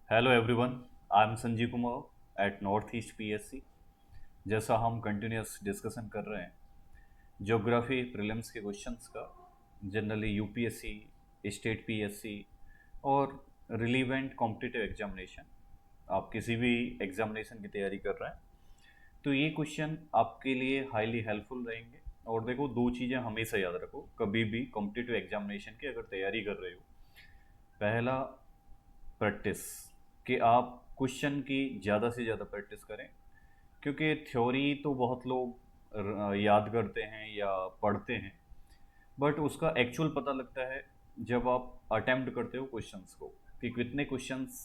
Hello everyone, I am Sanjeev Kumar at North East PSC. जैसा हम continuous discussion कर रहे हैं ज्योग्राफी प्रीलिम्स के क्वेश्चंस का, जनरली यूपीएससी, स्टेट पीएससी और रिलीवेंट कॉम्पिटिटिव एग्जामिनेशन, आप किसी भी एग्जामिनेशन की तैयारी कर रहे हैं तो ये क्वेश्चन आपके लिए हाईली हेल्पफुल रहेंगे। और देखो, दो चीज़ें हमेशा याद रखो कभी भी कॉम्पिटिटिव एग्जामिनेशन की अगर तैयारी कर रहे हो। पहला, प्रैक्टिस, कि आप क्वेश्चन की ज़्यादा से ज़्यादा प्रैक्टिस करें, क्योंकि थ्योरी तो बहुत लोग याद करते हैं या पढ़ते हैं, बट उसका एक्चुअल पता लगता है जब आप अटेम्प्ट करते हो क्वेश्चंस को, कि कितने क्वेश्चंस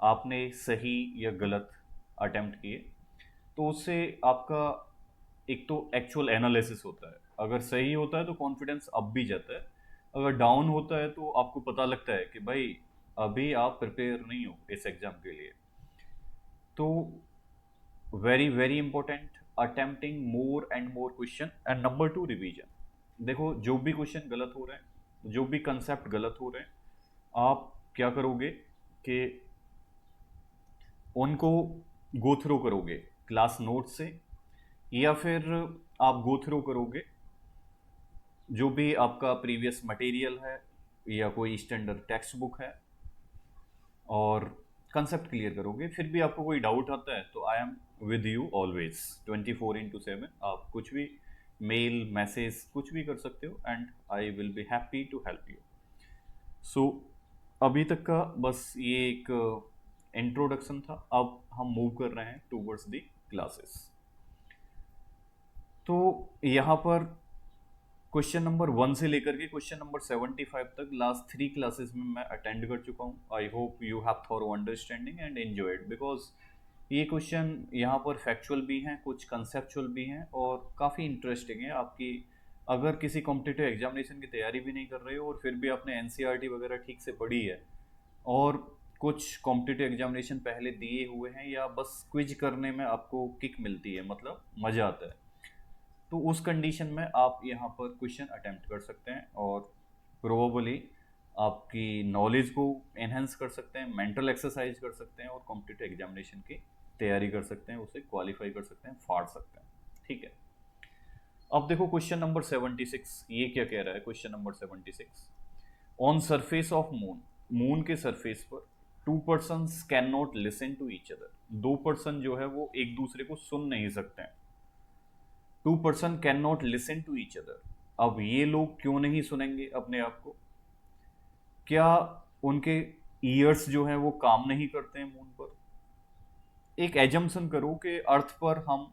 आपने सही या गलत अटेम्प्ट किए। तो उससे आपका एक तो एक्चुअल एनालिसिस होता है। अगर सही होता है तो कॉन्फिडेंस अप भी जाता है, अगर डाउन होता है तो आपको पता लगता है कि भाई अभी आप प्रिपेयर नहीं हो इस एग्जाम के लिए। तो very very important, attempting more and more question. And number two, revision. देखो, जो भी क्वेश्चन गलत हो रहे हैं, जो भी कंसेप्ट गलत हो रहे हैं, आप क्या करोगे कि उनको गो थ्रू करोगे क्लास नोट से, या फिर आप गो थ्रू करोगे जो भी आपका प्रीवियस मटेरियल है या कोई स्टैंडर्ड टेक्स्ट बुक है, और कंसेप्ट क्लियर करोगे। फिर भी आपको कोई डाउट आता है तो I am with you always, 24/7। आप कुछ भी मेल मैसेज कुछ भी कर सकते हो, and I will be happy to help you. So अभी तक का बस ये एक इंट्रोडक्शन था। अब हम मूव कर रहे हैं टूवर्ड्स द क्लासेस। तो यहाँ पर क्वेश्चन नंबर 1 से लेकर के क्वेश्चन नंबर 75 तक लास्ट 3 क्लासेस में मैं अटेंड कर चुका हूँ। I hope you have thorough understanding and enjoyed, because ये क्वेश्चन यहाँ पर फैक्चुअल भी हैं, कुछ कंसेप्चुअल भी हैं, और काफ़ी इंटरेस्टिंग है आपकी। अगर किसी कॉम्पिटिटिव एग्जामिनेशन की तैयारी भी नहीं कर रहे हो और फिर भी आपने एनसीईआरटी वगैरह ठीक से पढ़ी है, और कुछ कॉम्पिटिटिव एग्जामिनेशन पहले दिए हुए हैं, या बस क्विज करने में आपको किक मिलती है, मतलब मज़ा आता है, तो उस कंडीशन में आप यहाँ पर क्वेश्चन अटेम्प्ट कर सकते हैं और प्रोबेबली आपकी नॉलेज को एनहेंस कर सकते हैं, मेंटल एक्सरसाइज कर सकते हैं, और कॉम्पिटिटिव एग्जामिनेशन की तैयारी कर सकते हैं, उसे क्वालिफाई कर सकते हैं, फाड़ सकते हैं। ठीक है। अब देखो क्वेश्चन नंबर 76, ये क्या कह रहा है question number 76। On surface of moon, moon के सरफेस पर two person can not listen to each other, दो पर्सन जो है वो एक दूसरे को सुन नहीं सकते हैं। Two person can not listen to each other. अब ये लोग क्यों नहीं सुनेंगे अपने आप को? क्या उनके ईयर्स जो हैं वो काम नहीं करते हैं मून पर? एक एजम्पशन करो कि अर्थ पर हम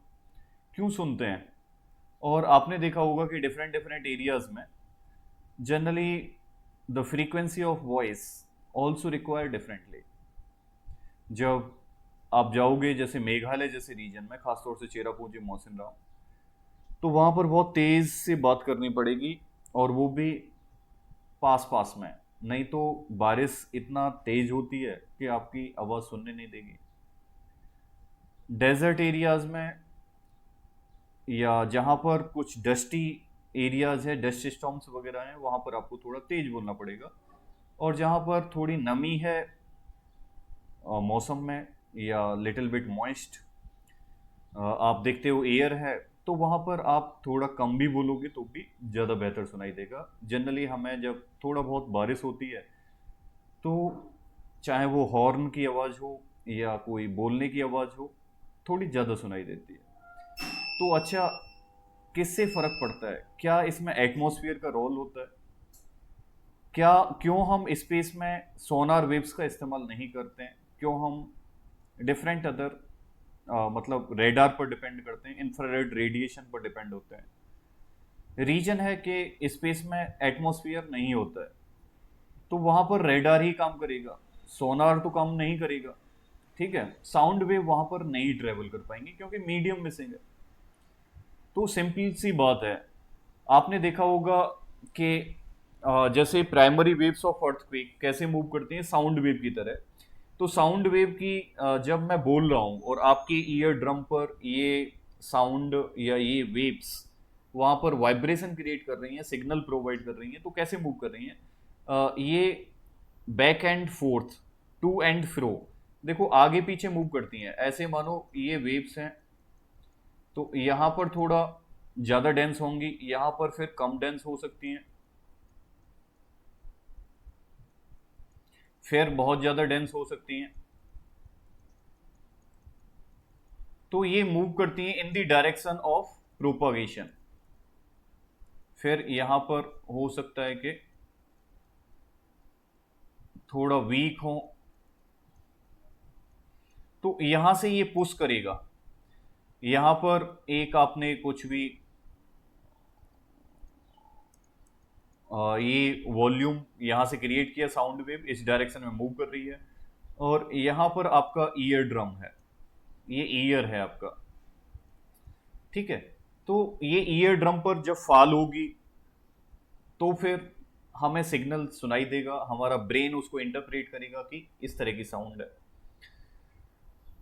क्यों सुनते हैं। और आपने देखा होगा कि डिफरेंट डिफरेंट एरियाज में generally the frequency of voice also require differently. जब आप जाओगे जैसे मेघालय जैसे रीजन में, खासतौर से चेरापूंजी मौसिनराम, तो वहां पर बहुत तेज से बात करनी पड़ेगी, और वो भी पास पास में, नहीं तो बारिश इतना तेज होती है कि आपकी आवाज़ सुनने नहीं देगी। डेजर्ट एरियाज में, या जहाँ पर कुछ डस्टी एरियाज है, डस्ट स्टॉर्म्स वगैरह हैं, वहाँ पर आपको थोड़ा तेज बोलना पड़ेगा। और जहाँ पर थोड़ी नमी है मौसम में, या लिटिल बिट मॉइस्ट आप देखते हो एयर है, तो वहाँ पर आप थोड़ा कम भी बोलोगे तो भी ज़्यादा बेहतर सुनाई देगा। जनरली हमें जब थोड़ा बहुत बारिश होती है तो चाहे वो हॉर्न की आवाज़ हो या कोई बोलने की आवाज़ हो, थोड़ी ज़्यादा सुनाई देती है। तो अच्छा, किससे फ़र्क पड़ता है? क्या इसमें एटमॉस्फेयर का रोल होता है? क्या, क्यों हम स्पेस में सोनार वेव्स का इस्तेमाल नहीं करते हैं? क्यों हम डिफरेंट अदर मतलब रेडार पर डिपेंड करते हैं, इंफ्रारेड रेडिएशन पर डिपेंड होते हैं? रीजन है कि स्पेस में एटमॉस्फेयर नहीं होता है, तो वहां पर रेडार ही काम करेगा, सोनार तो काम नहीं करेगा। ठीक है, साउंड वेव वहां पर नहीं ट्रेवल कर पाएंगे क्योंकि मीडियम मिसिंग है। तो सिंपल सी बात है, आपने देखा होगा कि जैसे प्राइमरी वेव्स ऑफ अर्थक्वेक कैसे मूव करती हैं, साउंड वेव की तरह। तो साउंड वेव की जब मैं बोल रहा हूँ और आपके ईयर ड्रम पर ये साउंड या ये वेव्स वहाँ पर वाइब्रेशन क्रिएट कर रही हैं, सिग्नल प्रोवाइड कर रही हैं, तो कैसे मूव कर रही हैं? ये back and forth to and fro, देखो आगे पीछे मूव करती हैं। ऐसे मानो ये वेव्स हैं, तो यहां पर थोड़ा ज्यादा डेंस होंगी, यहां पर फिर कम डेंस हो सकती हैं, फिर बहुत ज्यादा डेंस हो सकती हैं। तो ये मूव करती हैं in the direction of propagation. फिर यहां पर हो सकता है कि थोड़ा वीक हो, तो यहां से ये पुश करेगा। यहां पर एक आपने कुछ भी ये वॉल्यूम यहां से क्रिएट किया, साउंड वेव इस डायरेक्शन में मूव कर रही है, और यहां पर आपका ईयर ड्रम है, ये ईयर है आपका, ठीक है। तो ये ईयर ड्रम पर जब फॉल होगी तो फिर हमें सिग्नल सुनाई देगा, हमारा ब्रेन उसको इंटरप्रेट करेगा कि इस तरह की साउंड है।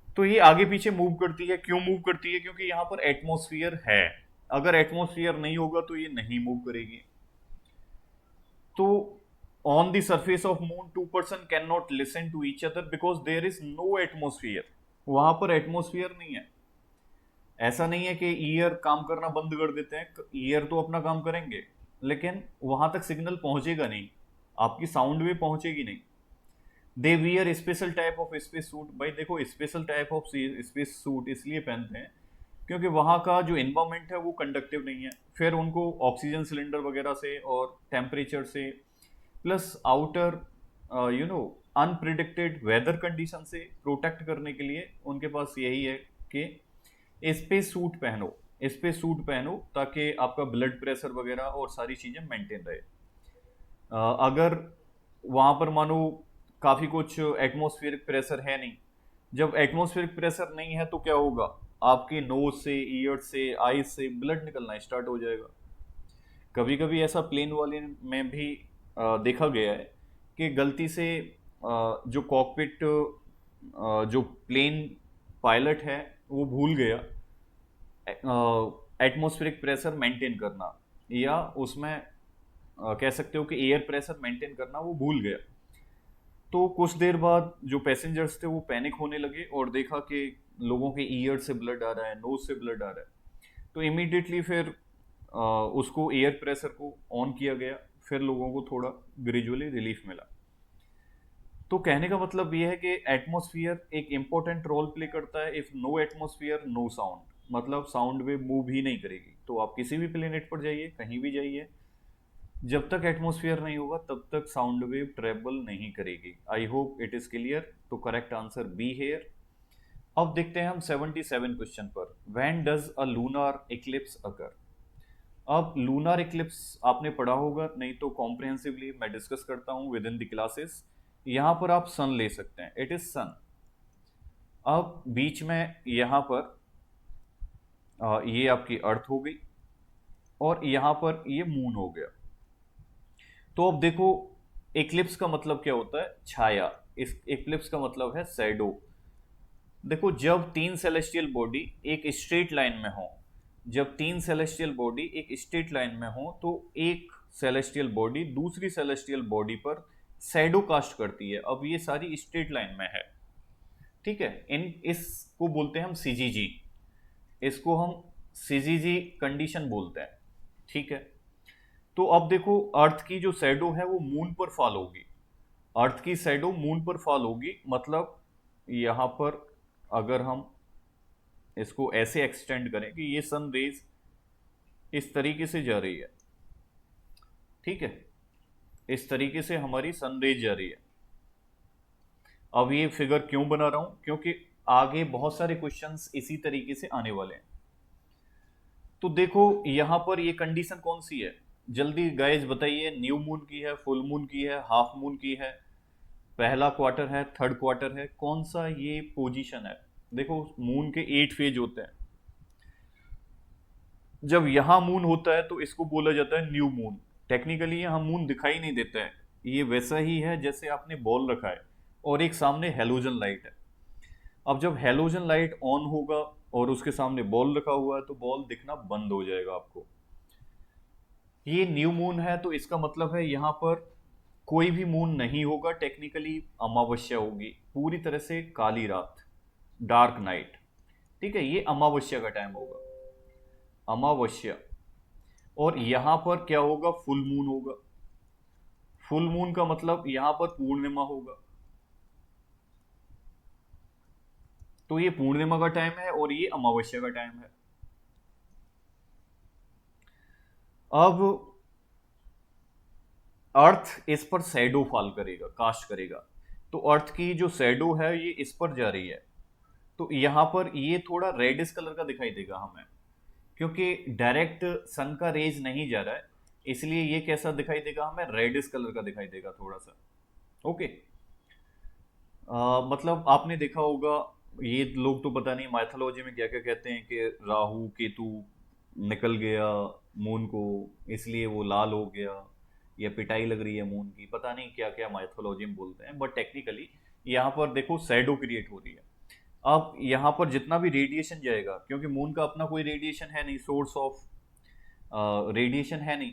तो ये आगे पीछे मूव करती है। क्यों मूव करती है? क्योंकि यहां पर एटमॉस्फेयर है। अगर एटमॉस्फेयर नहीं होगा तो ये नहीं मूव करेगी। तो on the surface of moon two person can not listen to each other because there is no atmosphere. वहां पर एटमोस्फियर नहीं है। ऐसा नहीं है कि ईयर काम करना बंद कर देते हैं, ईयर तो अपना काम करेंगे, लेकिन वहां तक सिग्नल पहुंचेगा नहीं, आपकी साउंड वेव पहुंचेगी नहीं। They wear special type of space suit. भाई देखो, special type of space suit इसलिए पहनते हैं क्योंकि वहाँ का जो इन्वायरमेंट है वो कंडक्टिव नहीं है। फिर उनको ऑक्सीजन सिलेंडर वगैरह से और टेम्परेचर से plus outer you know unpredicted weather condition से प्रोटेक्ट करने के लिए उनके पास यही है कि स्पेस सूट पहनो, स्पेस सूट पहनो, ताकि आपका ब्लड प्रेशर वगैरह और सारी चीज़ें मेंटेन रहे। अगर वहाँ पर मानो काफ़ी कुछ एटमॉस्फेरिक प्रेशर है नहीं, जब एटमॉस्फेरिक प्रेशर नहीं है तो क्या होगा, आपके नोज से, ईयर से, आईज से ब्लड निकलना स्टार्ट हो जाएगा। कभी कभी ऐसा प्लेन वाले में भी देखा गया है कि गलती से जो कॉकपिट जो प्लेन पायलट है वो भूल गया एटमॉस्फेरिक प्रेशर मेंटेन करना, या उसमें कह सकते हो कि एयर प्रेशर मेंटेन करना वो भूल गया। तो कुछ देर बाद जो पैसेंजर्स थे वो पैनिक होने लगे और देखा कि लोगों के ईयर से ब्लड आ रहा है, नोज से ब्लड आ रहा है। तो इमीडिएटली फिर उसको एयर प्रेशर को ऑन किया गया, फिर लोगों को थोड़ा ग्रेजुअली रिलीफ मिला। तो कहने का मतलब ये है कि एटमॉस्फेयर एक इंपॉर्टेंट रोल प्ले करता है। If no atmosphere no sound, मतलब साउंड वेव मूव ही नहीं करेगी। तो आप किसी भी प्लेनेट पर जाइए, कहीं भी जाइए, जब तक एटमॉस्फेयर नहीं होगा तब तक साउंड वेव ट्रेवल नहीं करेगी। I hope it is clear. तो करेक्ट आंसर बी हेयर। अब देखते हैं हम 77 क्वेश्चन पर। When does a lunar eclipse occur? अब लूनार इक्लिप्स आपने पढ़ा होगा, नहीं तो कॉम्प्रिहेंसिवली मैं डिस्कस करता हूं विद इन द क्लासेस। यहां पर आप सन ले सकते हैं, इट इज सन। अब बीच में यहां पर ये आपकी अर्थ हो गई और यहां पर ये मून हो गया। तो अब देखो, इक्लिप्स का मतलब क्या होता है? छाया। इस इक्लिप्स का मतलब है शैडो। देखो, जब तीन सेलेस्टियल बॉडी एक स्ट्रेट लाइन में हो, जब तीन सेलेस्टियल बॉडी एक स्ट्रेट लाइन में हो, तो एक सेलेस्टियल बॉडी दूसरी सेलेस्टियल बॉडी पर शैडो कास्ट करती है। अब ये सारी स्ट्रेट लाइन में है, ठीक है। इसको बोलते हैं हम सीजीजी, इसको हम सीजीजी कंडीशन बोलते हैं, ठीक है। तो अब देखो, अर्थ की जो शैडो है वो मून पर फॉल होगी। अर्थ की शैडो मून पर फॉल होगी, मतलब यहां पर अगर हम इसको ऐसे एक्सटेंड करें कि ये सन रेज इस तरीके से जा रही है, ठीक है, इस तरीके से हमारी सन रेज जा रही है। अब ये फिगर क्यों बना रहा हूं? क्योंकि आगे बहुत सारे क्वेश्चंस इसी तरीके से आने वाले हैं। तो देखो, यहां पर ये कंडीशन कौन सी है? जल्दी गाइस बताइए। न्यू मून की है, फुल मून की है, हाफ मून की है, पहला क्वार्टर है, थर्ड क्वार्टर है, कौन सा ये पोजीशन है? देखो, मून के 8 फेज होते हैं। जब यहां मून होता है तो इसको बोला जाता है न्यू मून। टेक्निकली यहां मून दिखाई नहीं देता है, ये वैसा ही है जैसे आपने बॉल रखा है और एक सामने हेलोजन लाइट है। अब जब हेलोजन लाइट ऑन होगा और उसके सामने बॉल रखा हुआ है तो बॉल दिखना बंद हो जाएगा आपको। ये न्यू मून है तो इसका मतलब है यहां पर कोई भी मून नहीं होगा, टेक्निकली अमावस्या होगी, पूरी तरह से काली रात, डार्क नाइट। ठीक है, ये अमावस्या का टाइम होगा, अमावस्या। और यहां पर क्या होगा, फुल मून होगा। फुल मून का मतलब यहां पर पूर्णिमा होगा। तो ये पूर्णिमा का टाइम है और ये अमावस्या का टाइम है। अब अर्थ इस पर शैडो फॉल करेगा, कास्ट करेगा। तो अर्थ की जो शैडो है ये इस पर जा रही है। तो यहां पर ये थोड़ा रेडिश कलर का दिखाई देगा हमें, क्योंकि डायरेक्ट सन का रेज नहीं जा रहा है, इसलिए ये कैसा दिखाई देगा हमें, रेडिश कलर का दिखाई देगा थोड़ा सा। ओके। मतलब आपने देखा होगा, ये लोग तो पता नहीं माइथोलॉजी में क्या क्या कहते हैं कि राहु केतु निकल गया मून को, इसलिए वो लाल हो गया, या पिटाई लग रही है मून की, पता नहीं क्या क्या माइथोलॉजी में बोलते हैं, बट टेक्निकली यहाँ पर देखो शैडो क्रिएट हो रही है। अब यहाँ पर जितना भी रेडिएशन जाएगा, क्योंकि मून का अपना कोई रेडिएशन है नहीं, सोर्स ऑफ रेडिएशन है नहीं,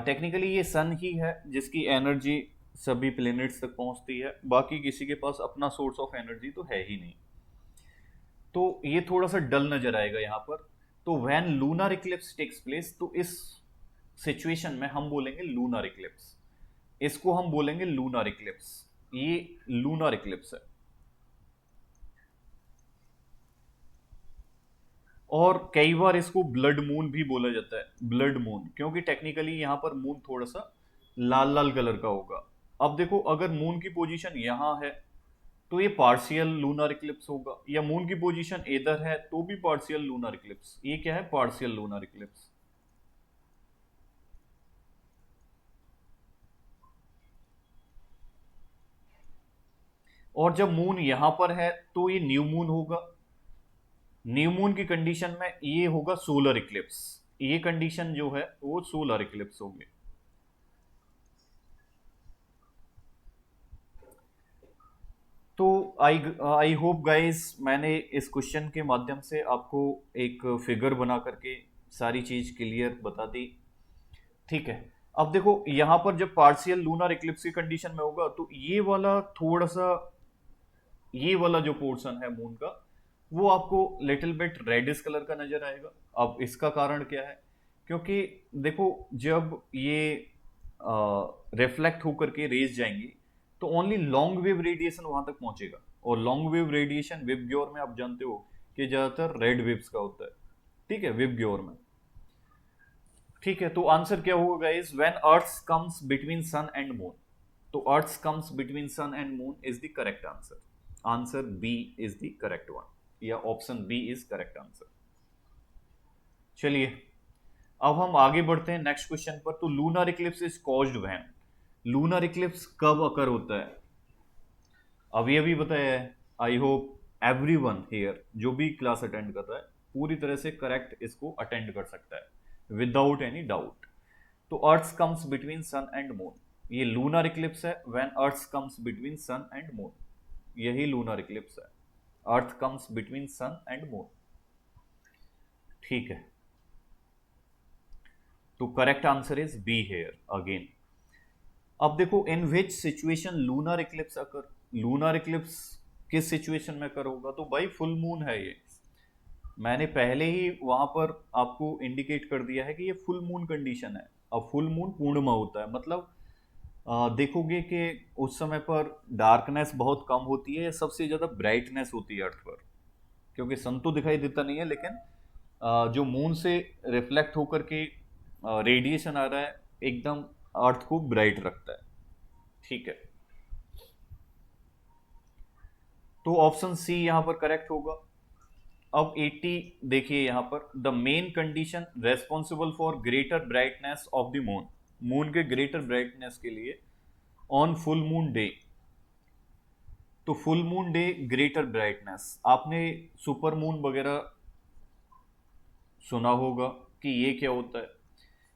टेक्निकली ये सन ही है जिसकी एनर्जी सभी प्लेनेट्स तक पहुंचती है, बाकी किसी के पास अपना सोर्स ऑफ एनर्जी तो है ही नहीं। तो ये थोड़ा सा डल नजर आएगा यहाँ पर। तो when lunar eclipse takes place, तो इस सिचुएशन में हम बोलेंगे लूनर इक्लिप्स, इसको हम बोलेंगे लूनर इक्लिप्स, ये लूनर इक्लिप्स है। और कई बार इसको ब्लड मून भी बोला जाता है, ब्लड मून, क्योंकि टेक्निकली यहां पर मून थोड़ा सा लाल लाल कलर का होगा। अब देखो, अगर मून की पोजीशन यहां है तो ये पार्शियल लूनर इक्लिप्स होगा, या मून की पोजीशन इधर है तो भी पार्शियल लूनर इक्लिप्स। ये क्या है, पार्शियल लूनर इक्लिप्स। और जब मून यहां पर है तो ये न्यू मून होगा। न्यू मून की कंडीशन में ये होगा सोलर इक्लिप्स, ये कंडीशन जो है वो सोलर इक्लिप्स होगी। तो आई आई होप गाइस, मैंने इस क्वेश्चन के माध्यम से आपको एक फिगर बना करके सारी चीज क्लियर बता दी। ठीक है। अब देखो, यहां पर जब पार्शियल लूनर इक्लिप्स की कंडीशन में होगा तो ये वाला थोड़ा सा, ये वाला जो पोर्शन है मून का, वो आपको लिटिल बिट रेडिश कलर का नजर आएगा। अब इसका कारण क्या है, क्योंकि देखो, जब ये रिफ्लेक्ट होकर के रेज जाएंगी तो ओनली लॉन्ग वेव रेडिएशन वहां तक पहुंचेगा, और लॉन्ग वेव रेडिएशन विबग्योर में आप जानते हो कि ज्यादातर रेड वेव्स का होता है। ठीक है, विबग्योर में। ठीक है, तो आंसर क्या होगा guys, when earth comes between sun and moon. तो earth comes between sun and moon is the correct answer. Answer B is the correct one, या option B is correct answer. चलिए, अब हम आगे बढ़ते हैं नेक्स्ट क्वेश्चन पर। तो lunar Eclipse is caused when, lunar Eclipse कब अकर होता है। अभी अभी बताया है। आई होप एवरीवन हियर जो भी क्लास अटेंड कर रहा है पूरी तरह से करेक्ट इसको अटेंड कर सकता है विदाउट एनी डाउट। तो earth comes between sun and moon, ये लूनर इक्लिप्स है when earth comes between sun and moon, यही लूनर इक्लिप्स है, earth comes between sun and moon. ठीक है, तो correct answer is B here again. अब देखो, in which situation lunar eclipse occur, lunar eclipse किस situation में अकर होगा, तो भाई फुल मून है ये। मैंने पहले ही वहां पर आपको इंडिकेट कर दिया है कि ये फुल मून कंडीशन है। अब फुल मून पूर्णिमा होता है, मतलब देखोगे कि उस समय पर डार्कनेस बहुत कम होती है, सबसे ज्यादा ब्राइटनेस होती है अर्थ पर, क्योंकि सन तो दिखाई देता नहीं है, लेकिन जो मून से रिफ्लेक्ट होकर के रेडिएशन आ रहा है एकदम अर्थ को ब्राइट रखता है। ठीक है, तो ऑप्शन सी यहां पर करेक्ट होगा। अब 80 देखिए यहां पर, the main condition responsible for greater brightness of the moon, moon के ग्रेटर ब्राइटनेस के लिए ऑन फुल मून डे। तो full moon day greater brightness, आपने सुपर मून वगैरह सुना होगा कि ये क्या होता है।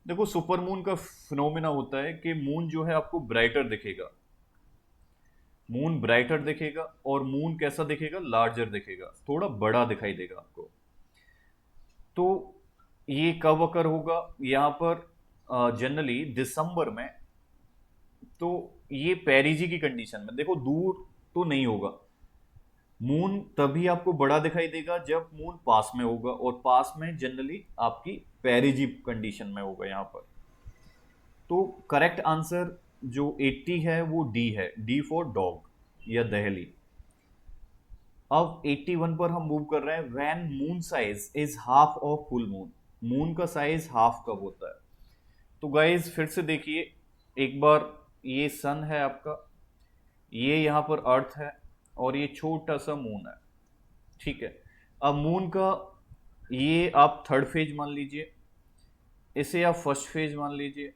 देखो, सुपर मून का फिनोमेना होता है कि मून जो है आपको ब्राइटर दिखेगा, मून ब्राइटर दिखेगा, और मून कैसा दिखेगा, लार्जर दिखेगा, थोड़ा बड़ा दिखाई देगा आपको। तो ये कब अकर होगा, यहां पर जनरली दिसंबर में तो ये पेरिजी की कंडीशन में देखो दूर तो नहीं होगा। मून तभी आपको बड़ा दिखाई देगा जब मून पास में होगा, और पास में जनरली आपकी पेरिजी कंडीशन में होगा यहाँ पर। तो करेक्ट आंसर जो 80 है वो डी है, डी फॉर डॉग या दहली। अब 81 पर हम मूव कर रहे हैं। When moon size is half of full moon, moon का साइज हाफ कब होता है? तो गाइज फिर से देखिए एक बार, ये सन है आपका, ये यहाँ पर अर्थ है, और ये छोटा सा मून है, ठीक है। अब मून का ये आप थर्ड फेज मान लीजिए, इसे आप फर्स्ट फेज मान लीजिए,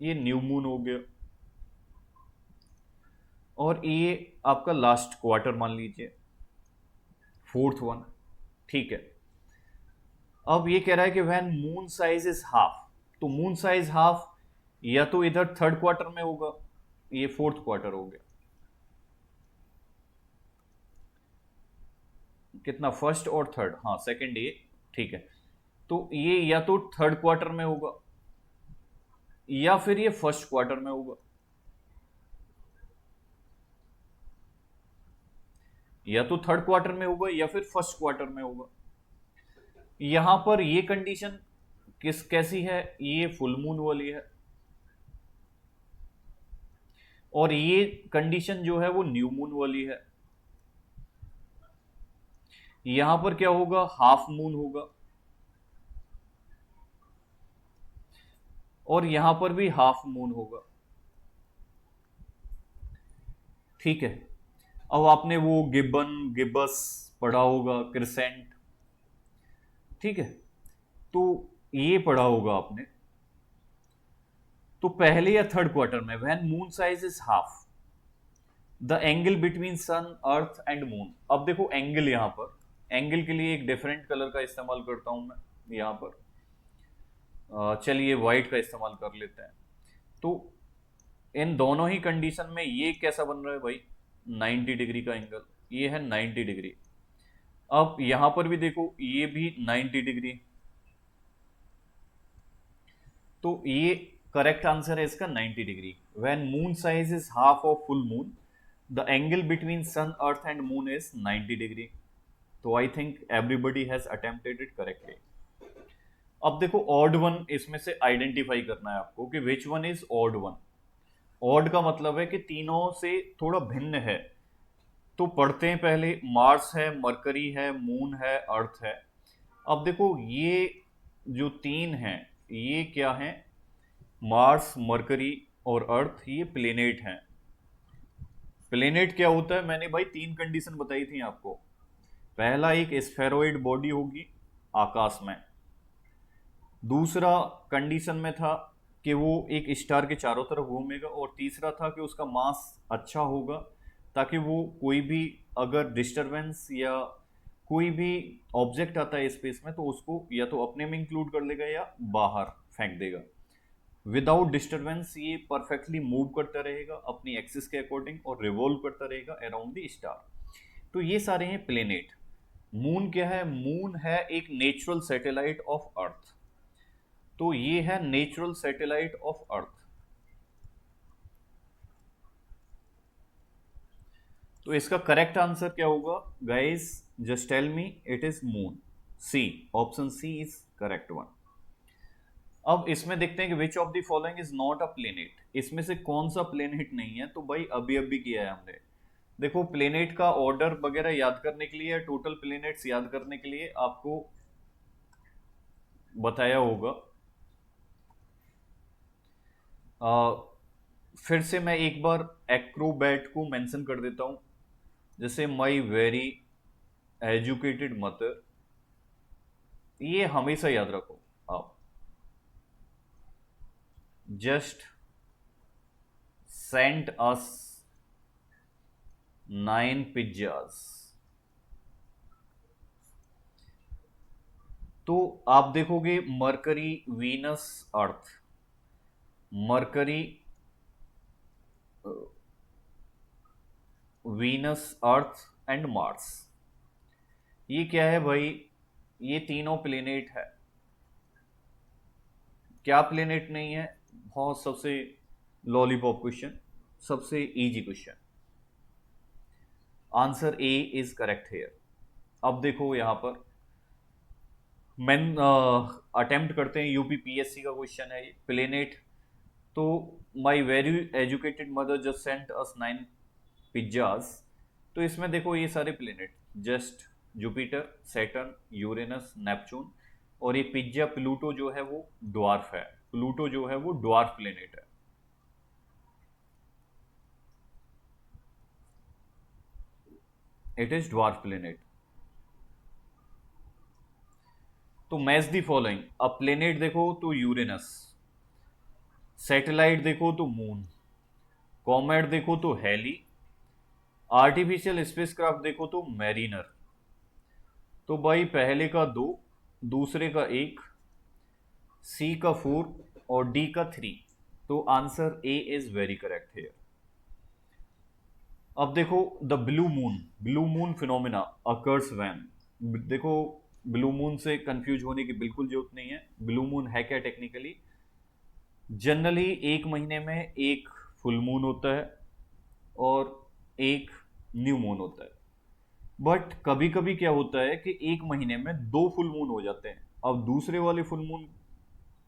ये न्यू मून हो गया, और ये आपका लास्ट क्वार्टर मान लीजिए, फोर्थ वन, ठीक है। अब ये कह रहा है कि when moon size is half, तो मून साइज हाफ या तो इधर थर्ड क्वार्टर में होगा, ये फोर्थ क्वार्टर हो गया, कितना, फर्स्ट और थर्ड, हाँ सेकंड ये, ठीक है। तो ये या तो थर्ड क्वार्टर में होगा या फिर ये फर्स्ट क्वार्टर में होगा, या तो थर्ड क्वार्टर में होगा या फिर फर्स्ट क्वार्टर में होगा। यहां पर ये कंडीशन कैसी है, ये फुल मून वाली है, और ये कंडीशन जो है वो न्यू मून वाली है। यहां पर क्या होगा, हाफ मून होगा, और यहां पर भी हाफ मून होगा, ठीक है। अब आपने वो गिब्बस पढ़ा होगा, क्रिसेंट, ठीक है, तो ये पढ़ा होगा आपने। तो पहले या थर्ड क्वार्टर में when moon size is half, the angle between sun earth and moon. अब देखो एंगल, यहां पर एंगल के लिए एक डिफरेंट कलर का इस्तेमाल करता हूं मैं यहां पर, चलिए व्हाइट का इस्तेमाल कर लेते हैं। तो इन दोनों ही कंडीशन में ये कैसा बन रहा है भाई, 90 डिग्री का एंगल, ये है 90 डिग्री। अब यहां पर भी देखो ये भी 90 डिग्री, तो ये करेक्ट आंसर है इसका 90 degree. When moon size is half of full moon, the angle between sun earth and moon is 90 degree. तो I think everybody has attempted it correctly. अब देखो ऑड वन इसमें से आइडेंटिफाई करना है आपको कि which one is odd one. Odd का मतलब है कि तीनों से थोड़ा भिन्न है। तो पढ़ते हैं पहले, मार्स है, मरकरी है, मून है, अर्थ है। अब देखो ये जो तीन हैं ये क्या हैं, मार्स, मरकरी और अर्थ, ये प्लेनेट हैं। प्लेनेट क्या होता है, मैंने भाई तीन कंडीशन बताई थी आपको। पहला, एक स्फेरॉइड बॉडी होगी आकाश में। दूसरा कंडीशन में था कि वो एक स्टार के चारों तरफ घूमेगा, और तीसरा था कि उसका मास अच्छा होगा ताकि वो कोई भी अगर डिस्टरबेंस या कोई भी ऑब्जेक्ट आता है स्पेस में तो उसको या तो अपने में इंक्लूड कर लेगा या बाहर फेंक देगा। विदाउट डिस्टरबेंस ये परफेक्टली मूव करता रहेगा अपनी एक्सिस के अकॉर्डिंग और रिवॉल्व करता रहेगा अराउंड द स्टार। तो ये सारे हैं प्लेनेट। मून क्या है, मून है एक नेचुरल सैटेलाइट ऑफ अर्थ। तो ये है नेचुरल सैटेलाइट ऑफ अर्थ। तो इसका करेक्ट आंसर क्या होगा guys, just tell me, it is moon, C, option C is correct one. अब इसमें देखते हैं कि which of the following is not a planet, इसमें से कौन सा प्लेनेट नहीं है। तो भाई अभी अभी किया है हमने। देखो प्लेनेट का ऑर्डर वगैरह याद करने के लिए, टोटल प्लेनेट्स याद करने के लिए आपको बताया होगा। फिर से मैं एक बार एक्रोबैट को मेंशन कर देता हूं, जैसे माई वेरी एजुकेटेड मदर, ये हमेशा याद रखो आप। जस्ट सेंट अस 9 पिज्जाज। तो आप देखोगे mercury, Venus, earth, mercury, Venus, earth and Mars, ये क्या है भाई, ये तीनों प्लेनेट है। क्या प्लेनेट नहीं है, बहुत सबसे लॉलीपॉप क्वेश्चन, सबसे easy question, answer A is correct here. अब देखो यहां पर मैं अटेम्प्ट करते हैं, यूपी पीएससी का क्वेश्चन है ये, प्लेनेट। तो my very educated mother just sent us 9 pizzas. तो इसमें देखो ये सारे planet, just Jupiter, Saturn, Uranus, Neptune, और ये पिज्जा प्लूटो जो है वो ड्वार्फ है। प्लूटो जो है वो ड्वार्फ प्लेनेट है। It is dwarf planet. तो मैच दी फॉलोइंग, अब प्लेनेट देखो तो यूरेनस, सैटेलाइट देखो तो मून, कॉमेट देखो तो हेली, आर्टिफिशियल स्पेसक्राफ्ट देखो तो मैरिनर। तो भाई पहले का 2, दूसरे का 1, सी का 4 और डी का 3। तो answer A is very correct here. अब देखो the blue moon phenomena occurs when. देखो ब्लू मून से कंफ्यूज होने की बिल्कुल जरूरत नहीं है। ब्लू मून है क्या टेक्निकली, जनरली एक महीने में एक फुल मून होता है और एक न्यू मून होता है। बट कभी कभी क्या होता है कि एक महीने में 2 फुल मून हो जाते हैं। अब दूसरे वाले फुल मून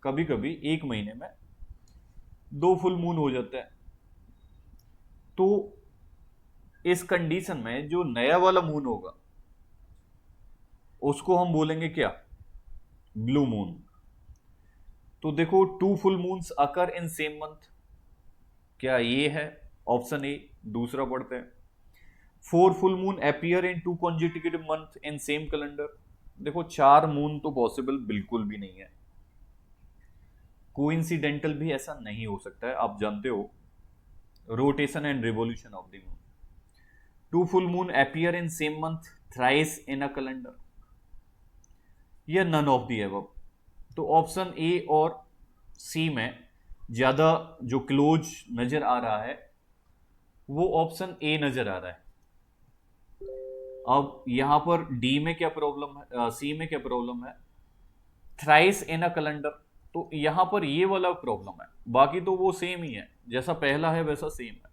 कभी कभी एक महीने में 2 फुल मून हो जाता है। तो इस कंडीशन में जो नया वाला मून होगा उसको हम बोलेंगे क्या, ब्लू मून। तो देखो 2 full moons occur in same month, क्या ये है ऑप्शन ए। दूसरा पढ़ते हैं, 4 full moon appear in 2 consecutive month in same calendar. देखो 4 मून तो पॉसिबल बिल्कुल भी नहीं है, कोइंसिडेंटल भी ऐसा नहीं हो सकता है। आप जानते हो rotation and revolution of the moon. 2 full moon appear in same month thrice in a calendar, या नन ऑफ दी एबव। तो ऑप्शन ए और सी में ज्यादा जो क्लोज नजर आ रहा है वो ऑप्शन ए नजर आ रहा है। अब यहां पर डी में क्या प्रॉब्लम है, सी में क्या प्रॉब्लम है, थ्राइस इन अ कैलेंडर। तो यहां पर ये वाला प्रॉब्लम है, बाकी तो वो सेम ही है, जैसा पहला है वैसा सेम है।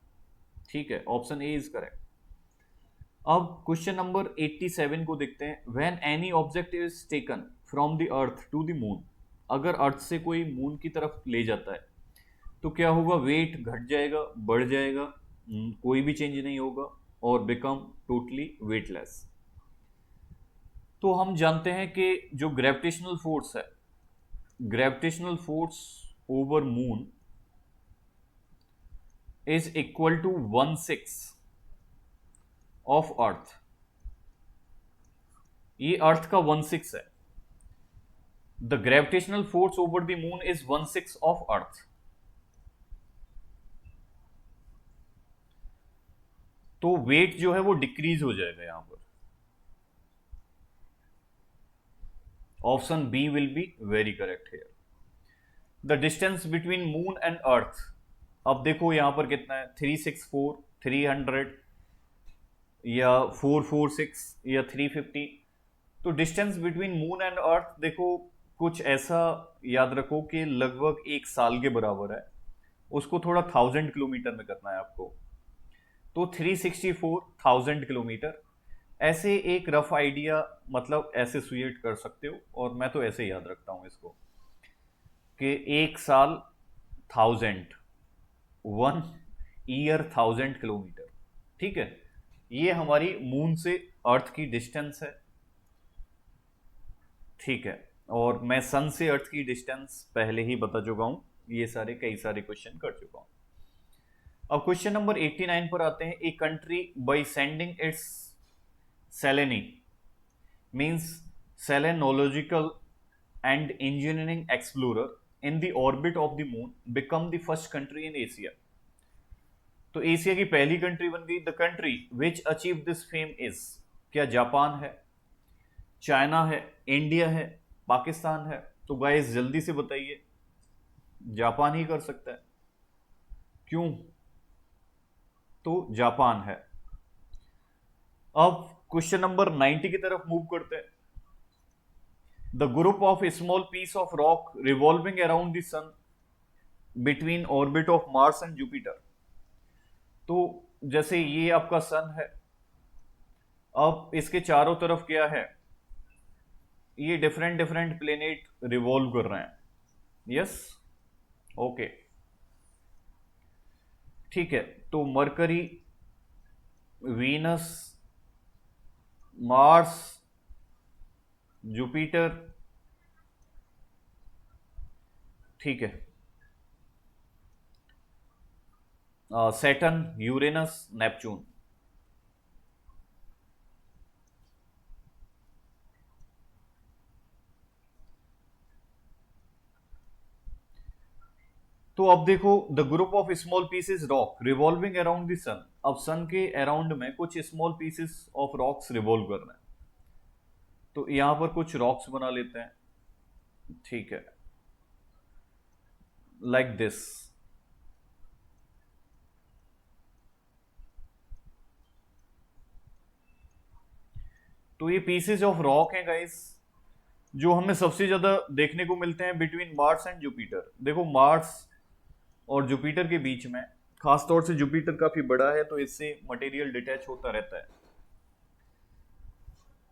ठीक है, ऑप्शन ए इज करेक्ट। अब क्वेश्चन नंबर 87 को देखते हैं, when any object is taken from the earth to the moon. अगर अर्थ से कोई मून की तरफ ले जाता है तो क्या होगा, वेट घट जाएगा, बढ़ जाएगा, कोई भी चेंज नहीं होगा और बिकम टोटली वेटलेस। तो हम जानते हैं कि जो ग्रेविटेशनल फोर्स है, gravitational force over moon is equal to 1/6 of earth. ये अर्थ का 1/6 है। The gravitational force over the moon is 1/6 of earth. तो वेट जो है वो डिक्रीज हो जाएगा यहां पर। Option B will be very correct here. The distance between moon and earth, अब देखो यहां पर कितना है, 364, 300 या 446 या 350। तो डिस्टेंस बिटवीन मून एंड अर्थ देखो कुछ ऐसा याद रखो कि लगभग 1 साल के बराबर है। उसको थोड़ा 1000 किलोमीटर में करना है आपको। तो 364,000 किलोमीटर, ऐसे एक रफ आइडिया मतलब ऐसे सुएट कर सकते हो। और मैं तो ऐसे याद रखता हूं इसको कि 1 साल 1000, 1 ईयर 1000 किलोमीटर। ठीक है, ये हमारी मून से अर्थ की डिस्टेंस है। ठीक है, और मैं सन से अर्थ की डिस्टेंस पहले ही बता चुका हूं, ये सारे कई सारे क्वेश्चन कर चुका हूं। अब क्वेश्चन नंबर 89 पर आते हैं। A country by sending its Selene means selenological and engineering explorer in the orbit of the moon become the first country in Asia. तो एशिया की पहली कंट्री बन गई। The country which achieve this fame is, क्या Japan है, China है, India है, पाकिस्तान है। तो गाइस जल्दी से बताइए, जापान ही कर सकता है। क्यों, तो जापान है। अब क्वेश्चन नंबर 90 की तरफ मूव करते हैं। The group of small piece of rock revolving around the sun between orbit of Mars and Jupiter. तो जैसे ये आपका सन है, अब इसके चारों तरफ क्या है, ये डिफरेंट डिफरेंट प्लेनेट रिवॉल्व कर रहे हैं। यस, ओके, ठीक है। तो मरकरी, वीनस, मार्स, जुपिटर, ठीक है, सैटर्न, यूरेनस, नेपच्यून। तो अब देखो, the group of small pieces rock revolving around the sun. अब सन के अराउंड में कुछ small pieces of rocks revolve कर रहे हैं, तो यहां पर कुछ रॉक्स बना लेते हैं, ठीक है, लाइक दिस। तो ये पीसेस ऑफ रॉक हैं गाइस, जो हमें सबसे ज्यादा देखने को मिलते हैं बिटवीन मार्स एंड जुपिटर। देखो, मार्स और जुपिटर के बीच में, खासतौर से जुपिटर काफी बड़ा है तो इससे मटेरियल डिटैच होता रहता है।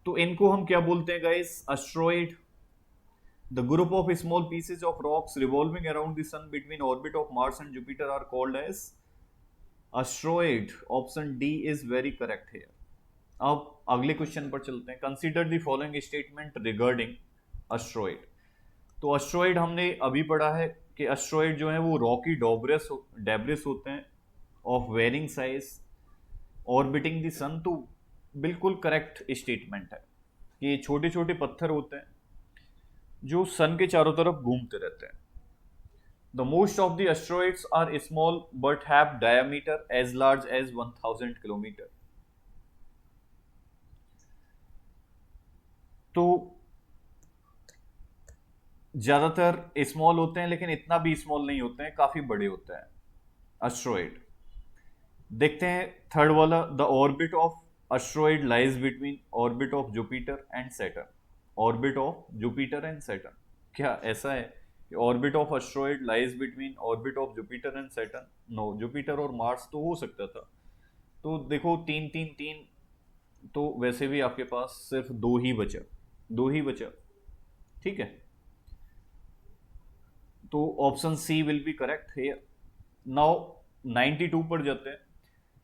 तो इनको हम क्या बोलते हैं guys? Asteroid. The group of small pieces of rocks revolving around the sun between orbit of Mars and Jupiter are called as asteroid. Option D is very correct here. अब अगले क्वेश्चन पर चलते हैं। Consider the following statement regarding asteroid. तो asteroid हमने अभी पढ़ा है कि एस्ट्रॉइड जो है वो रॉकी डेब्रिस होते हैं of varying size orbiting the sun. तो बिल्कुल करेक्ट स्टेटमेंट है कि ये छोटे छोटे पत्थर होते हैं जो सन के चारों तरफ घूमते रहते हैं। The most of the asteroids are small but have diameter as large as 1000 kilometre. तो ज्यादातर स्मॉल होते हैं, लेकिन इतना भी स्मॉल नहीं होते हैं, काफी बड़े होते हैं एस्ट्रॉइड। देखते हैं थर्ड वाला। The orbit of asteroid lies between orbit of Jupiter and Saturn. Orbit of Jupiter and Saturn, क्या ऐसा है कि orbit of asteroid lies between orbit of Jupiter and Saturn? No, Jupiter और मार्स तो हो सकता था। तो देखो, तीन तीन तीन, तो वैसे भी आपके पास सिर्फ दो ही बचा, दो ही बचा, ठीक है। तो option C will be correct here. Now 92 पर जाते हैं।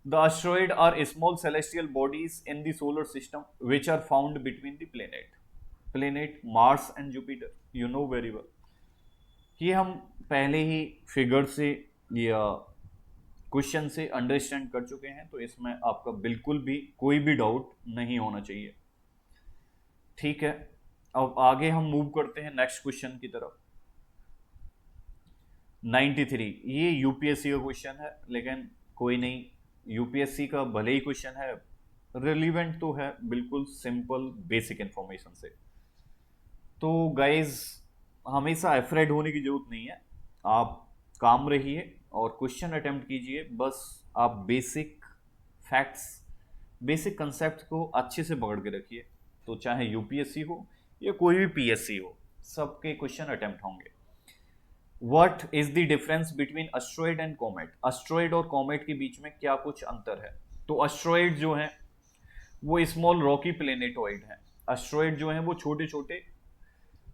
The asteroid are small celestial bodies in the solar system which are found between the planet Mars and Jupiter. You know very well, ये हम पहले ही फिगर से या question से understand कर चुके हैं, तो इसमें आपका बिल्कुल भी कोई भी डाउट नहीं होना चाहिए, ठीक है। अब आगे हम मूव करते हैं नेक्स्ट क्वेश्चन की तरफ। 93, ये यूपीएससी का क्वेश्चन है, लेकिन कोई नहीं, यूपीएससी का भले ही क्वेश्चन है, रिलीवेंट तो है, बिल्कुल सिंपल बेसिक इंफॉर्मेशन से। तो गाइज, हमेशा एफ्रेड होने की जरूरत नहीं है, आप काम रहिए और क्वेश्चन अटेम्प्ट कीजिए। बस आप बेसिक फैक्ट्स, बेसिक कंसेप्ट को अच्छे से पकड़ के रखिए। तो चाहे यूपीएससी हो या कोई भी पीएससी हो, सबके क्वेश्चन अटेम्प्ट होंगे। What is the difference between asteroid and comet? Asteroid और कॉमेट के बीच में क्या कुछ अंतर है? तो एस्ट्रॉइड जो है वो स्मॉल रॉकी प्लेनेटॉइड हैं। एस्ट्रॉइड जो है वो छोटे छोटे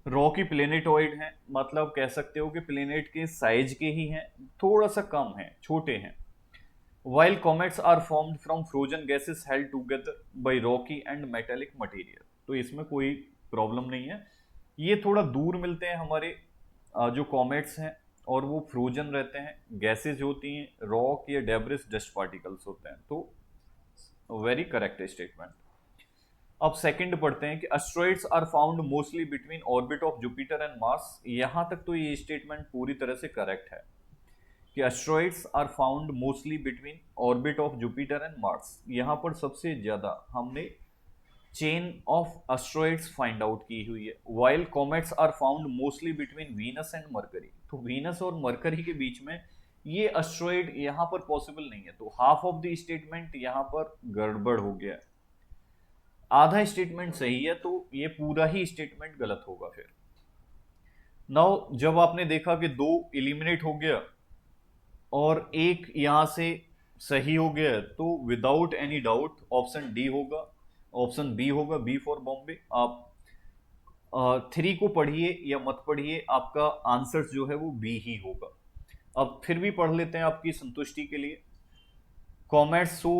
रॉकी प्लेनेटॉइड हैं, मतलब कह सकते हो कि प्लेनेट के साइज के ही हैं, थोड़ा सा कम है, छोटे हैं। While comets are formed from frozen gases held together by rocky and metallic material। तो इसमें कोई प्रॉब्लम नहीं है, ये थोड़ा दूर मिलते हैं हमारे जो कॉमेट्स हैं, और वो फ्रोजन रहते हैं, गैसेज होती हैं, रॉक या डेब्रिस डस्ट पार्टिकल्स होते हैं। तो वेरी करेक्ट स्टेटमेंट। अब सेकंड पढ़ते हैं कि asteroids are found mostly between orbit of Jupiter and Mars. यहां तक तो ये स्टेटमेंट पूरी तरह से करेक्ट है कि asteroids are found mostly between orbit of Jupiter and Mars. यहां पर सबसे ज्यादा हमने chain of asteroids find out की हुई है। While comets are found mostly between Venus and Mercury. तो वीनस और मरकरी के बीच में ये एस्ट्रॉइड यहां पर पॉसिबल नहीं है, तो हाफ ऑफ द स्टेटमेंट यहां पर गड़बड़ हो गया है। आधा स्टेटमेंट सही है, तो ये पूरा ही स्टेटमेंट गलत होगा फिर। नाउ जब आपने देखा कि दो एलिमिनेट हो गया और एक यहां से सही हो गया है, तो without any doubt option D होगा, ऑप्शन बी होगा, बी फॉर बॉम्बे। आप थ्री को पढ़िए या मत पढ़िए, आपका आंसर जो है वो बी ही होगा। अब फिर भी पढ़ लेते हैं आपकी संतुष्टि के लिए। Comets show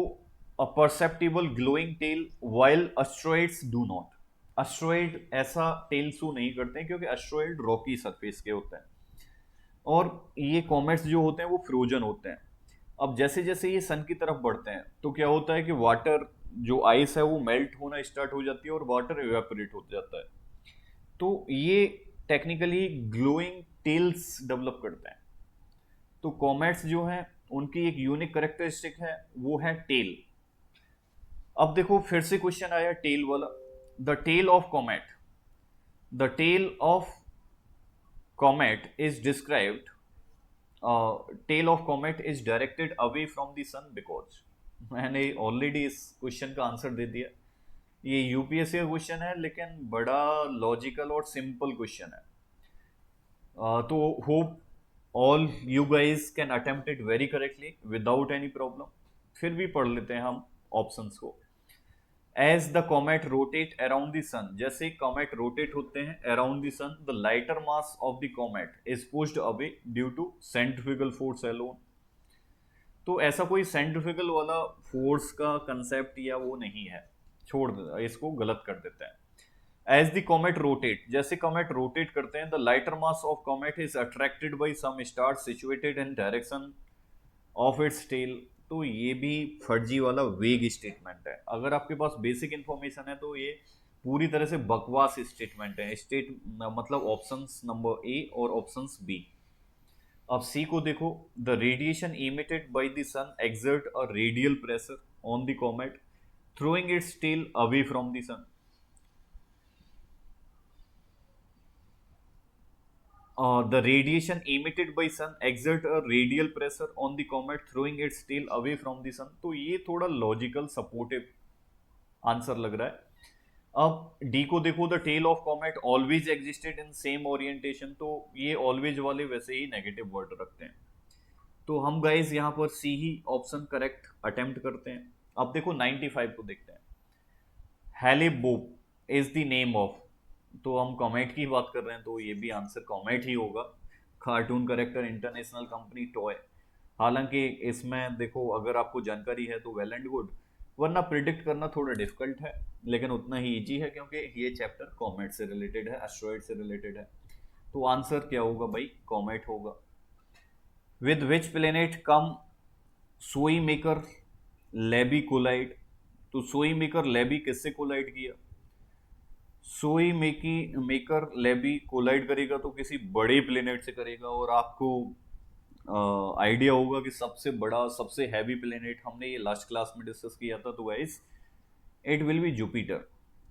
a perceptible glowing tail while asteroids do not. Asteroid ऐसा टेल शो नहीं करते हैं क्योंकि एस्ट्रॉइड रॉकी सरफेस के होते हैं, और ये कॉमेट्स जो होते हैं वो फ्रोजन होते हैं। अब जैसे जैसे ये सन की तरफ बढ़ते हैं तो क्या होता है कि वाटर जो आइस है वो मेल्ट होना स्टार्ट हो जाती है और वाटर इवेपोरेट हो जाता है। तो ये टेक्निकली ग्लोइंग टेल्स डेवलप करते हैं। तो कॉमेट्स जो हैं उनकी एक यूनिक करेक्टरिस्टिक है, वो है टेल। अब देखो फिर से क्वेश्चन आया टेल वाला। The tail of comet, the tail of comet is described, tail of comet is directed away from the sun because. मैंने ऑलरेडी इस क्वेश्चन का आंसर दे दिया। ये यूपीएससी का क्वेश्चन है लेकिन बड़ा लॉजिकल और सिंपल क्वेश्चन है। तो hope all you guys can attempt it very correctly without any problem. फिर भी पढ़ लेते हैं हम ऑप्शंस को। As the comet rotate around the sun, जैसे कॉमेट रोटेट होते हैं around the sun, the lighter mass of the comet is pushed away due to centrifugal force alone. तो ऐसा कोई सेंट्रिफ्यूगल वाला फोर्स का कंसेप्ट या वो नहीं है, छोड़ दे इसको, गलत कर देते हैं। एज द कॉमेट रोटेट, जैसे कॉमेट रोटेट करते हैं, the lighter mass of comet is attracted by some star situated in direction of its tail. तो ये भी फर्जी वाला वेग स्टेटमेंट है। अगर आपके पास बेसिक इंफॉर्मेशन है तो ये पूरी तरह से बकवास स्टेटमेंट है। मतलब ऑप्शंस नंबर ए और ऑप्शंस बी। अब सी को देखो, the radiation emitted by the sun exert a radial pressure on the comet throwing its tail away from the sun. The radiation emitted by sun exert a radial pressure on the comet throwing its tail away from the sun. तो ये थोड़ा logical supportive answer लग रहा है। अब D को देखो, the tail of comet always existed in same orientation. तो ये ऑलवेज वाले वैसे ही नेगेटिव वर्ड रखते हैं। तो हम गाइज यहाँ पर सी ही ऑप्शन करेक्ट अटेम्प्ट करते हैं। अब देखो 95 को देखते हैं। हेलिबोप इज द नेम ऑफ, तो हम कॉमेट की बात कर रहे हैं तो ये भी आंसर कॉमेट ही होगा। Cartoon character international company toy. हालांकि इसमें देखो अगर आपको जानकारी है तो वेल एंड गुड, वरना प्रिडिक्ट करना थोड़ा डिफिकल्ट है, लेकिन उतना ही इजी है क्योंकि ये चैप्टर कॉमेट से रिलेटेड है, एस्ट्रॉइड से रिलेटेड है। तो आंसर क्या होगा भाई, कॉमेट होगा। विद विच प्लेनेट कम सोई मेकर लेबी कोलाइड। तो सोई मेकर लेबी किससे कोलाइड किया? सोई मेकर लेबी कोलाइड करेगा तो किसी बड़े प्लेनेट से करेगा, और आपको आइडिया होगा कि सबसे बड़ा सबसे हैवी प्लेनेट हमने ये लास्ट क्लास में डिस्कस किया था, तो guys it will be Jupiter.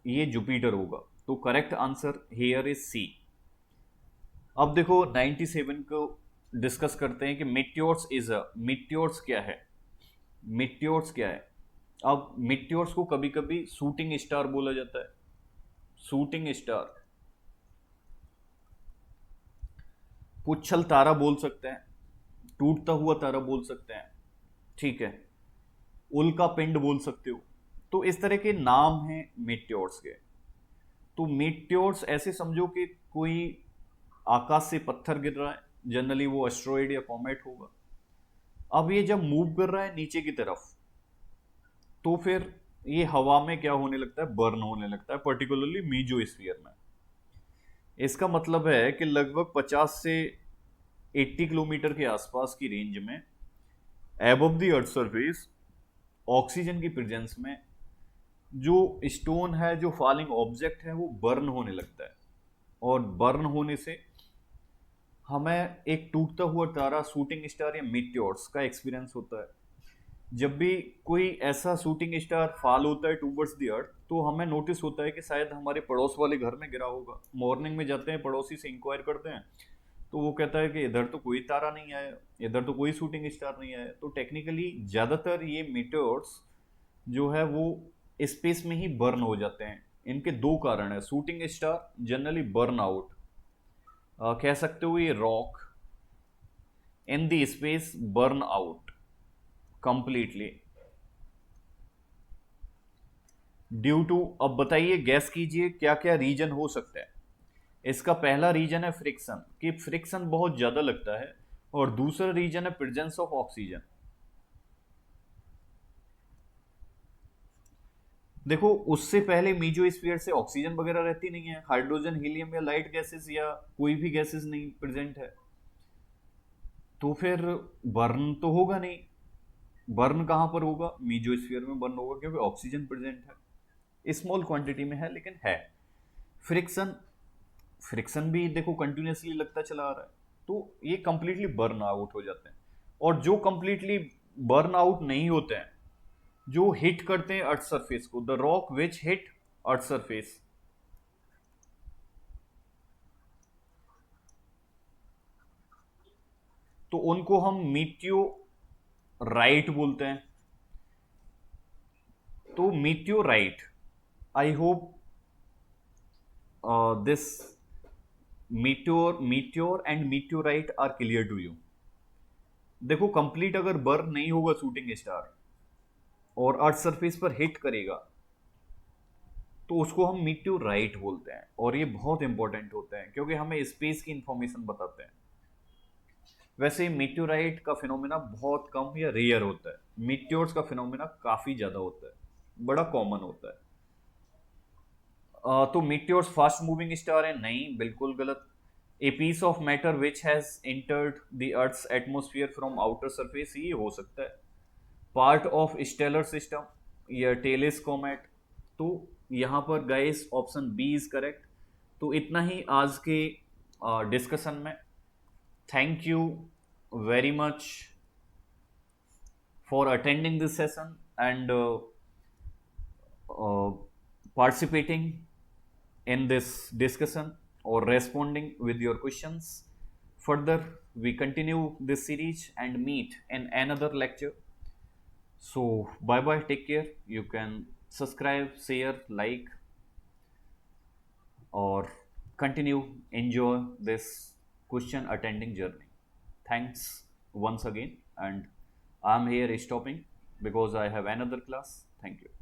ये जुपिटर होगा। तो correct answer here is C. अब देखो 97 को डिस्कस करते हैं कि मिट्योर्स क्या है। मिट्योर्स क्या है? अब मिट्योर्स को कभी कभी शूटिंग स्टार बोला जाता है। शूटिंग स्टार, पुच्छल तारा बोल सकते हैं, टूटता हुआ तारा बोल सकते हैं, ठीक है, उल्का पिंड बोल सकते हो। तो इस तरह के नाम हैं मीटियोर्स के। तो मीटियोर्स ऐसे समझो कि कोई आकाश से पत्थर गिर रहा है, जनरली वो एस्ट्रॉइड या कॉमेट होगा। अब ये जब मूव कर रहा है नीचे की तरफ, तो फिर ये हवा में क्या होने लगता है, बर्न होने लगता है, पर्टिकुलरली मीजोस्फीयर में। इसका मतलब है कि लगभग 50 से 80 किलोमीटर के आसपास की रेंज में above the earth surface oxygen की प्रेजेंस में जो स्टोन है, जो फॉलिंग ऑब्जेक्ट है, वो बर्न होने लगता है। और बर्न होने से हमें एक टूटता हुआ तारा, शूटिंग स्टार या मीटियोर्स का एक्सपीरियंस होता है। जब भी कोई ऐसा शूटिंग स्टार फॉल होता है टूवर्ड्स द अर्थ, तो हमें नोटिस होता है कि शायद हमारे पड़ोस वाले घर में गिरा होगा। मॉर्निंग में जाते हैं, पड़ोसी से इंक्वायर करते हैं, तो वो कहता है कि इधर तो कोई तारा नहीं आया, इधर तो कोई शूटिंग स्टार नहीं आया। तो टेक्निकली ज़्यादातर ये मीटियोर्स जो है वो स्पेस में ही बर्न हो जाते हैं। इनके दो कारण है। Shooting star generally burn out, कह सकते हो ये rock in the space burn out. Completely due to, अब बताइए गैस कीजिए क्या क्या रीजन हो सकता है। इसका पहला रीजन है फ्रिक्शन, कि फ्रिक्शन बहुत ज्यादा लगता है, और दूसरा रीजन है प्रेजेंस ऑफ ऑक्सीजन। देखो उससे पहले मीजोस्फीयर से ऑक्सीजन वगैरह रहती नहीं है, हाइड्रोजन हीलियम या लाइट गैसेस या कोई भी गैसेस नहीं प्रेजेंट है, तो फिर बर्न तो होगा नहीं। बर्न कहां पर होगा, मीजोस्फीयर में बर्न होगा, क्योंकि ऑक्सीजन प्रेजेंट है, स्मॉल क्वांटिटी में है लेकिन है। फ्रिक्शन, फ्रिक्शन भी देखो कंटिन्यूसली लगता चला आ रहा है, तो ये कंप्लीटली बर्न आउट हो जाते हैं। और जो कंप्लीटली बर्न आउट नहीं होते हैं, जो हिट करते हैं अर्थ सरफेस को, the rock which hit earth surface, तो उनको हम मीटियोराइट बोलते हैं। तो meteorite, I hope this meteor and meteorite are clear to you. देखो कंप्लीट अगर बर्न नहीं होगा शूटिंग स्टार और अर्थ सरफेस पर हिट करेगा, तो उसको हम मीटियोराइट बोलते हैं, और ये बहुत इंपॉर्टेंट होते हैं क्योंकि हमें स्पेस की इंफॉर्मेशन बताते हैं। वैसे मीटियोराइट का फिनोमेना बहुत कम या रेयर होता है, मीटियोर्स का फिनोमेना काफी ज्यादा होता है, बड़ा कॉमन होता है। तो मीटियोर्स फास्ट मूविंग स्टार है, नहीं बिल्कुल गलत। A piece of matter which has entered the earth's atmosphere from outer surface, ये हो सकता है। पार्ट ऑफ स्टेलर सिस्टम या टेलिस कॉमेट, तो यहाँ पर guys option B is correct. तो इतना ही आज के डिस्कशन में। Thank you very much for attending this session and uh, participating in this discussion or responding with your questions. Further, we continue this series and meet in another lecture. So, bye bye, take care. You can subscribe, share, like, or continue enjoy this question attending journey. Thanks once again, and I'm here stopping because I have another class. Thank you.